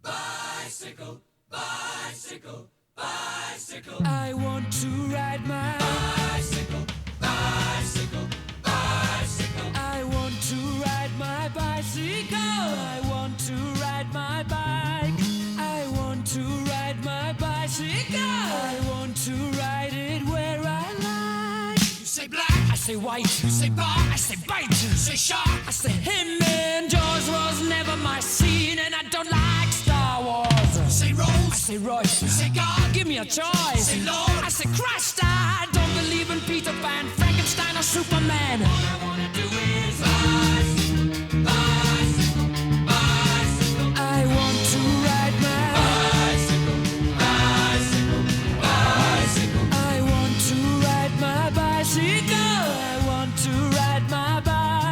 Bicycle, bicycle, bicycle. I want to ride my bicycle, bicycle, bicycle. I want to ride my bicycle. I want to ride my bike. I want to ride my bicycle. I want to ride it where I like. You say black, I say white. you say bar, I say bite. you say shark. I say him and Jaws was never my scene, and I don't like Star Wars. You say I Rose, say Royce. you say God, Give me a choice. say Lord. I say Christ. I don't believe in Peter Pan, Frankenstein, or Superman. All I wanna do is bicycle.